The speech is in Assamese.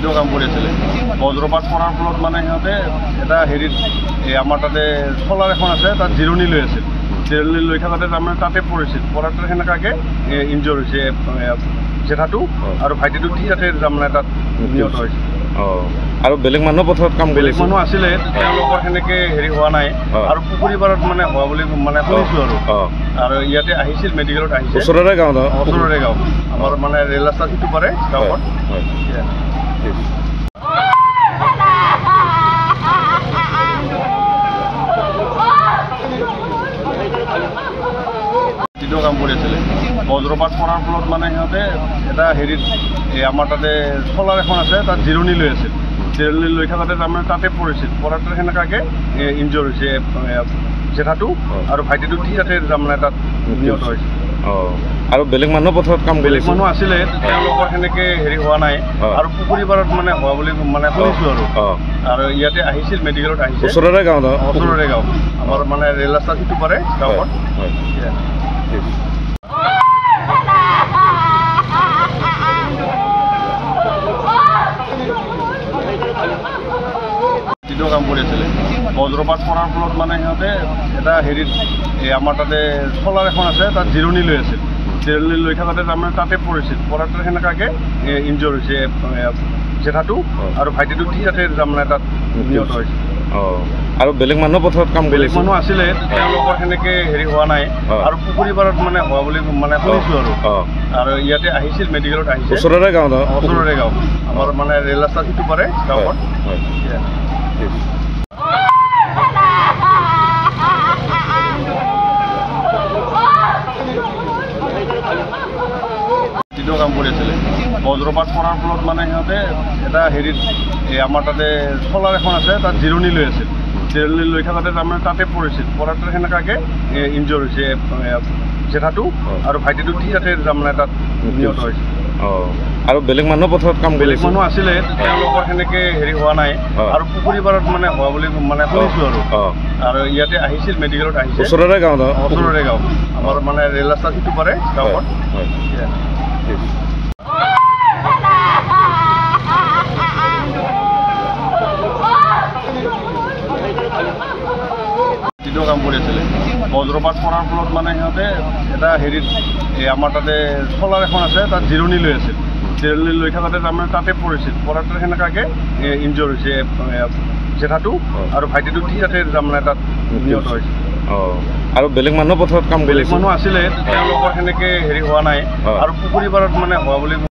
ৰাতিটো কাম কৰি আছিলে বজ্ৰপাত পৰাৰ ফলত মানে সিহঁতে এটা হেৰিত আমাৰ তাতে চলাৰ এখন আছে তাত জিৰণি লৈ আছিল জিৰণি লৈ থাকোঁতে তাৰমানে তাতে পৰিছিল পৰাতে সেনেকুৱাকৈ ইনজৰ হৈছে জেঠাটো আৰু ভাইটিটো তাতে তাৰমানে তাত নিহত হৈছে আৰু বেলেগ মানুহ পথাৰত কাম বেলেগ মানুহ আছিলে তেওঁলোকৰ সেনেকৈ হেৰি হোৱা নাই আৰু পুখুৰী পাৰত মানে হোৱা বুলি মানে শুনিছোঁ আৰু ইয়াতে আহিছিল মেডিকেলত আহিছে ওচৰৰে গাঁও ওচৰৰে গাঁও আমাৰ মানে ৰেল ৰাস্তা সিটো পাৰে গাঁৱত কাম কৰি আছিলে বজ্ৰপাত পৰাৰ ফলত মানে সিহঁতে এটা হেৰিত আমাৰ তাতে চলাৰ এখন আছে তাত জিৰণি লৈ আছিল জিৰণি লৈ থাকোঁতে তাৰমানে তাতে পৰিছিল পৰাতে সেনেকুৱাকৈ ইনজৰ হৈছে জেঠাটো আৰু ভাইটিটো তাতে তাৰমানে তাত নিহত হৈছে আৰু বেলেগ মানুহ পথাৰত কাম বেলেগ মানুহ আছিলে তেওঁলোকৰ সেনেকৈ হেৰি হোৱা নাই আৰু পুখুৰী পাৰত মানে হোৱা বুলি মানে শুনিছোঁ আৰু ইয়াতে আহিছিল মেডিকেলত আহিছে ওচৰৰে গাঁও ওচৰৰে গাঁও আমাৰ মানে ৰেল ৰাস্তা সিটো পাৰে গাঁৱত কাম কৰি আছিলে বজ্ৰপাত পৰাৰ ফলত মানে সিহঁতে এটা হেৰিত আমাৰ তাতে চলাৰ এখন আছে তাত জিৰণি লৈ আছিল জিৰণি লৈ থাকোঁতে তাৰমানে তাতে পৰিছিল পৰাতে সেনেকুৱাকৈ ইনজৰ হৈছে জেঠাটো আৰু ভাইটিটো তাতে তাৰমানে তাত নিহত হৈছে আৰু বেলেগ মানুহ পথাৰত কাম বেলেগ মানুহ আছিলে তেওঁলোকৰ সেনেকৈ হেৰি হোৱা নাই আৰু পুখুৰী পাৰত মানে হোৱা বুলি মানে শুনিছোঁ আৰু ইয়াতে আহিছিল মেডিকেলত আহিছে ওচৰৰে গাঁও ওচৰৰে গাঁও আমাৰ মানে ৰেল ৰাস্তা সিটো পাৰে গাঁৱত কাম কৰি আছিলে বজ্ৰপাত পৰাৰ ফলত মানে সিহঁতে এটা হেৰিত আমাৰ তাতে চলাৰ এখন আছে তাত জিৰণি লৈ আছিল জিৰণি লৈ থাকোঁতে তাৰমানে তাতে পৰিছিল পৰাতে সেনেকুৱাকৈ ইনজৰ হৈছে জেঠাটো আৰু ভাইটিটো তাতে তাৰমানে তাত নিহত হৈছে আৰু বেলেগ মানুহ পথাৰত কাম বেলেগ মানুহ আছিলে তেওঁলোকৰ সেনেকৈ হেৰি হোৱা নাই আৰু পুখুৰী পাৰত মানে হোৱা বুলি মানে শুনিছোঁ আৰু ইয়াতে আহিছিল মেডিকেলত আহিছে ওচৰৰে গাঁও ওচৰৰে গাঁও আমাৰ মানে ৰেল ৰাস্তা সিটো পাৰে গাঁৱত কাম কৰি আছিলে বজ্ৰপাত পৰাৰ ফলত মানে সিহঁতে এটা হেৰিত আমাৰ তাতে চলাৰ এখন আছে তাত জিৰণি লৈ আছিল জিৰণি লৈ থাকোঁতে তাৰমানে তাতে পৰিছিল পৰাতে সেনেকুৱাকৈ ইনজৰ হৈছে জেঠাটো আৰু ভাইটিটো তাতে তাৰমানে তাত নিহত হৈছে আৰু বেলেগ মানুহ পথাৰত কাম বেলেগ মানুহ আছিলে তেওঁলোকৰ সেনেকৈ হেৰি হোৱা নাই আৰু পুখুৰী পাৰত মানে হোৱা বুলি